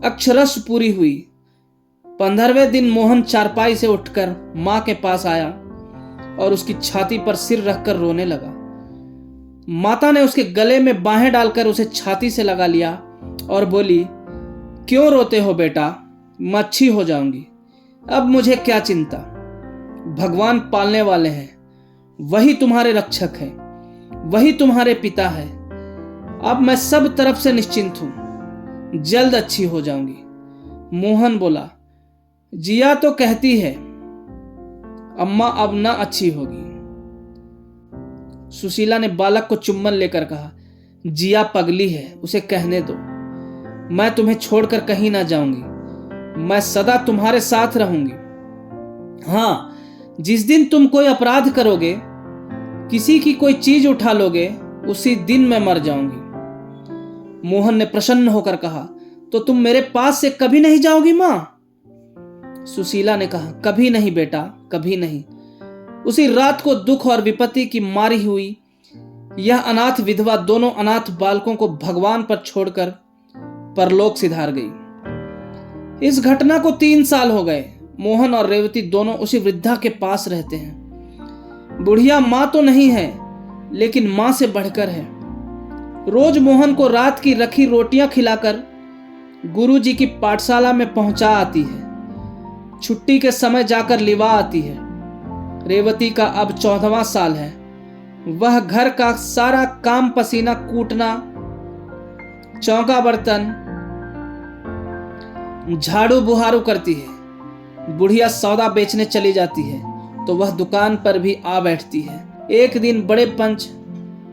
अक्षरश पूरी हुई। 15वें दिन मोहन चारपाई से उठकर मां के पास आया और उसकी छाती पर सिर रखकर रोने लगा। माता ने उसके गले में बाहें डालकर उसे छाती से लगा लिया और बोली, क्यों रोते हो बेटा, मैं अच्छी हो जाऊंगी। अब मुझे क्या चिंता, भगवान पालने वाले हैं, वही तुम्हारे रक्षक है, वही तुम्हारे पिता है। अब मैं सब तरफ से निश्चिंत हूं, जल्द अच्छी हो जाऊंगी। मोहन बोला, जिया तो कहती है अम्मा अब ना अच्छी होगी। सुशीला ने बालक को चुम्बन लेकर कहा, जिया पगली है, उसे कहने दो। मैं तुम्हें छोड़कर कहीं ना जाऊंगी, मैं सदा तुम्हारे साथ रहूंगी। हाँ, जिस दिन तुम कोई अपराध करोगे, किसी की कोई चीज उठा लोगे, उसी दिन मैं मर जाऊंगी। मोहन ने प्रसन्न होकर कहा, तो तुम मेरे पास से कभी नहीं जाओगी मां? सुशीला ने कहा, कभी नहीं बेटा, कभी नहीं। उसी रात को दुख और विपत्ति की मारी हुई यह अनाथ विधवा दोनों अनाथ बालकों को भगवान पर छोड़कर परलोक सिधार गई। इस घटना को 3 साल हो गए। मोहन और रेवती दोनों उसी वृद्धा के पास रहते हैं। बुढ़िया मां तो नहीं है, लेकिन मां से बढ़कर है। रोज मोहन को रात की रखी रोटियां खिलाकर गुरुजी की पाठशाला में पहुंचा आती है। छुट्टी के समय जाकर लिवा आती है। रेवती का अब 14वां साल है। वह घर का सारा काम पसीना कूटना, चौका बर्तन, झाड़ू बुहारू करती है। बुढ़िया सौदा बेचने चली जाती है तो वह दुकान पर भी आ बैठती है। एक दिन बड़े पंच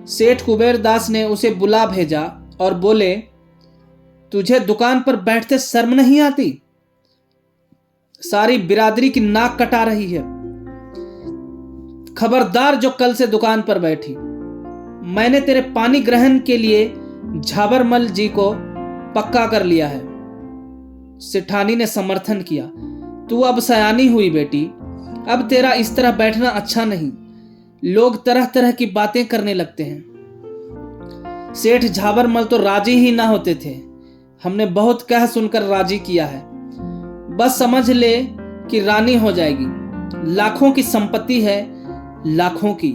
सेठ कुबेर दास ने उसे बुला भेजा और बोले, तुझे दुकान पर बैठते शर्म नहीं आती? सारी बिरादरी की नाक कटा रही है। खबरदार जो कल से दुकान पर बैठी। मैंने तेरे पानी ग्रहण के लिए झाबरमल जी को पक्का कर लिया है। सेठानी ने समर्थन किया, तू अब सयानी हुई बेटी, अब तेरा इस तरह बैठना अच्छा नहीं। लोग तरह तरह की बातें करने लगते हैं। सेठ झाबरमल तो राजी ही ना होते थे। हमने बहुत कह सुनकर राजी किया है। बस समझ ले कि रानी हो जाएगी। लाखों की संपत्ति है, लाखों की।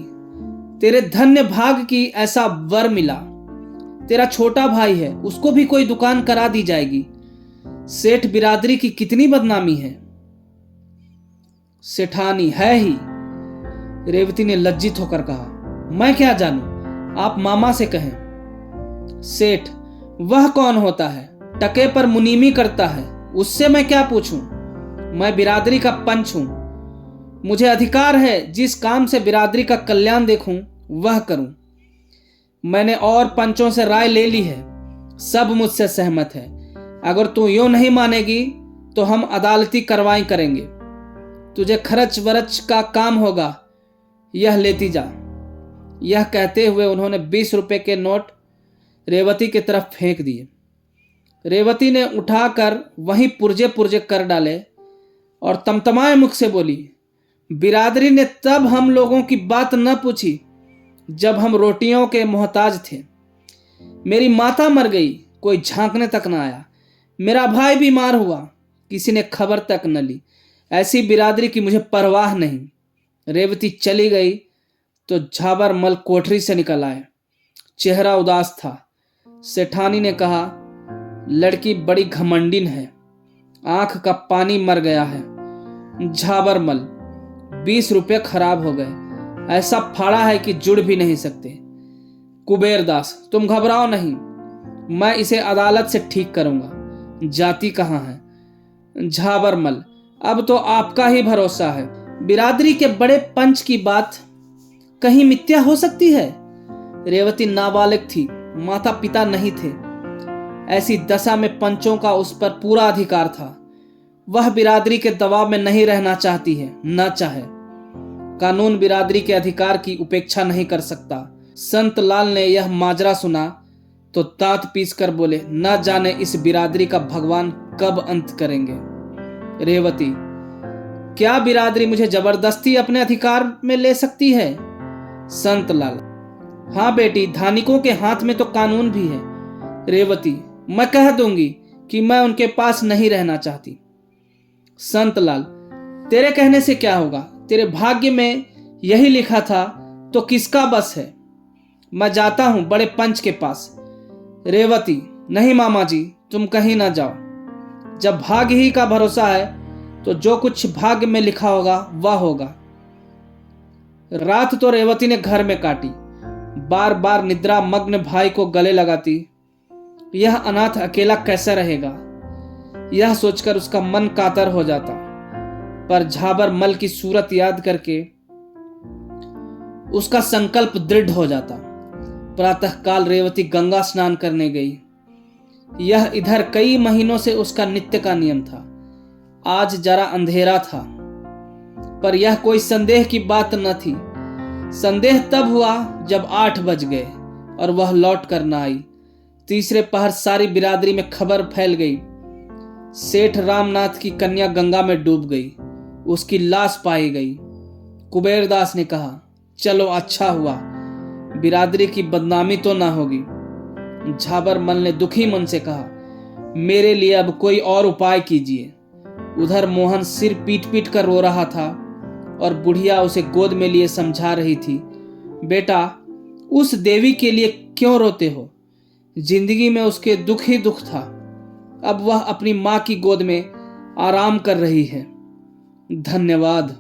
तेरे धन्य भाग की ऐसा वर मिला। तेरा छोटा भाई है, उसको भी कोई दुकान करा दी जाएगी। सेठ बिरादरी की कितनी बदनामी है। सेठानी है ही। रेवती ने लज्जित होकर कहा, मैं क्या जानूं, आप मामा से कहें। सेठ, वह कौन होता है? टके पर मुनीमी करता है, उससे मैं क्या पूछूं? मैं बिरादरी का पंच हूं। मुझे अधिकार है जिस काम से बिरादरी का कल्याण देखूं वह करूं। मैंने और पंचों से राय ले ली है, सब मुझसे सहमत है। अगर तू यूं नहीं मानेगी तो हम अदालती कार्रवाई करेंगे। तुझे खर्च वरच का काम होगा, यह लेती जा। यह कहते हुए उन्होंने 20 रुपए के नोट रेवती की तरफ फेंक दिए। रेवती ने उठाकर वहीं पुर्जे पुर्जे कर डाले और तमतमाए मुख से बोली, बिरादरी ने तब हम लोगों की बात न पूछी जब हम रोटियों के मोहताज थे। मेरी माता मर गई, कोई झांकने तक न आया। मेरा भाई बीमार हुआ, किसी ने खबर तक न ली। ऐसी बिरादरी की मुझे परवाह नहीं। रेवती चली गई तो झाबरमल कोठरी से निकल आए। चेहरा उदास था। सेठानी ने कहा, लड़की बड़ी घमंडिन है, आंख का पानी मर गया है। झाबरमल, 20 रुपये खराब हो गए, ऐसा फाड़ा है कि जुड़ भी नहीं सकते। कुबेर दास, तुम घबराओ नहीं, मैं इसे अदालत से ठीक करूंगा। जाति कहाँ है? झाबरमल, अब तो आपका ही भरोसा है। बिरादरी के बड़े पंच की बात कहीं मिथ्या हो सकती है? रेवती नाबालिग थी, माता पिता नहीं थे। ऐसी दशा में पंचों का उस पर पूरा अधिकार था। वह बिरादरी के दबाव में नहीं रहना चाहती है, न चाहे। कानून बिरादरी के अधिकार की उपेक्षा नहीं कर सकता। संत लाल ने यह माजरा सुना तो दांत पीस कर बोले, न जाने इस बिरादरी का भगवान कब अंत करेंगे। रेवती, क्या बिरादरी मुझे जबरदस्ती अपने अधिकार में ले सकती है? संत लाल, हाँ बेटी, धानिकों के हाथ में तो कानून भी है। रेवती, मैं कह दूंगी कि मैं उनके पास नहीं रहना चाहती। संत लाल, तेरे कहने से क्या होगा? तेरे भाग्य में यही लिखा था तो किसका बस है। मैं जाता हूं बड़े पंच के पास। रेवती, नहीं मामा जी, तुम कहीं ना जाओ। जब भाग्य ही का भरोसा है तो जो कुछ भाग्य में लिखा होगा वह होगा। रात तो रेवती ने घर में काटी, बार बार निद्रा मग्न भाई को गले लगाती। यह अनाथ अकेला कैसा रहेगा, यह सोचकर उसका मन कातर हो जाता। पर झाबर मल की सूरत याद करके उसका संकल्प दृढ़ हो जाता। प्रातःकाल रेवती गंगा स्नान करने गई। यह इधर कई महीनों से उसका नित्य का नियम था। आज जरा अंधेरा था, पर यह कोई संदेह की बात न थी। संदेह तब हुआ जब 8 बज गए और वह लौट कर न आई। तीसरे पहर सारी बिरादरी में खबर फैल गई, सेठ रामनाथ की कन्या गंगा में डूब गई, उसकी लाश पाई गई। कुबेरदास ने कहा, चलो अच्छा हुआ, बिरादरी की बदनामी तो ना होगी। झाबर मल ने दुखी मन से कहा, मेरे लिए अब कोई और उपाय कीजिए। उधर मोहन सिर पीट पीट कर रो रहा था और बुढ़िया उसे गोद में लिए समझा रही थी, बेटा उस देवी के लिए क्यों रोते हो, जिंदगी में उसके दुख ही दुख था। अब वह अपनी मां की गोद में आराम कर रही है। धन्यवाद।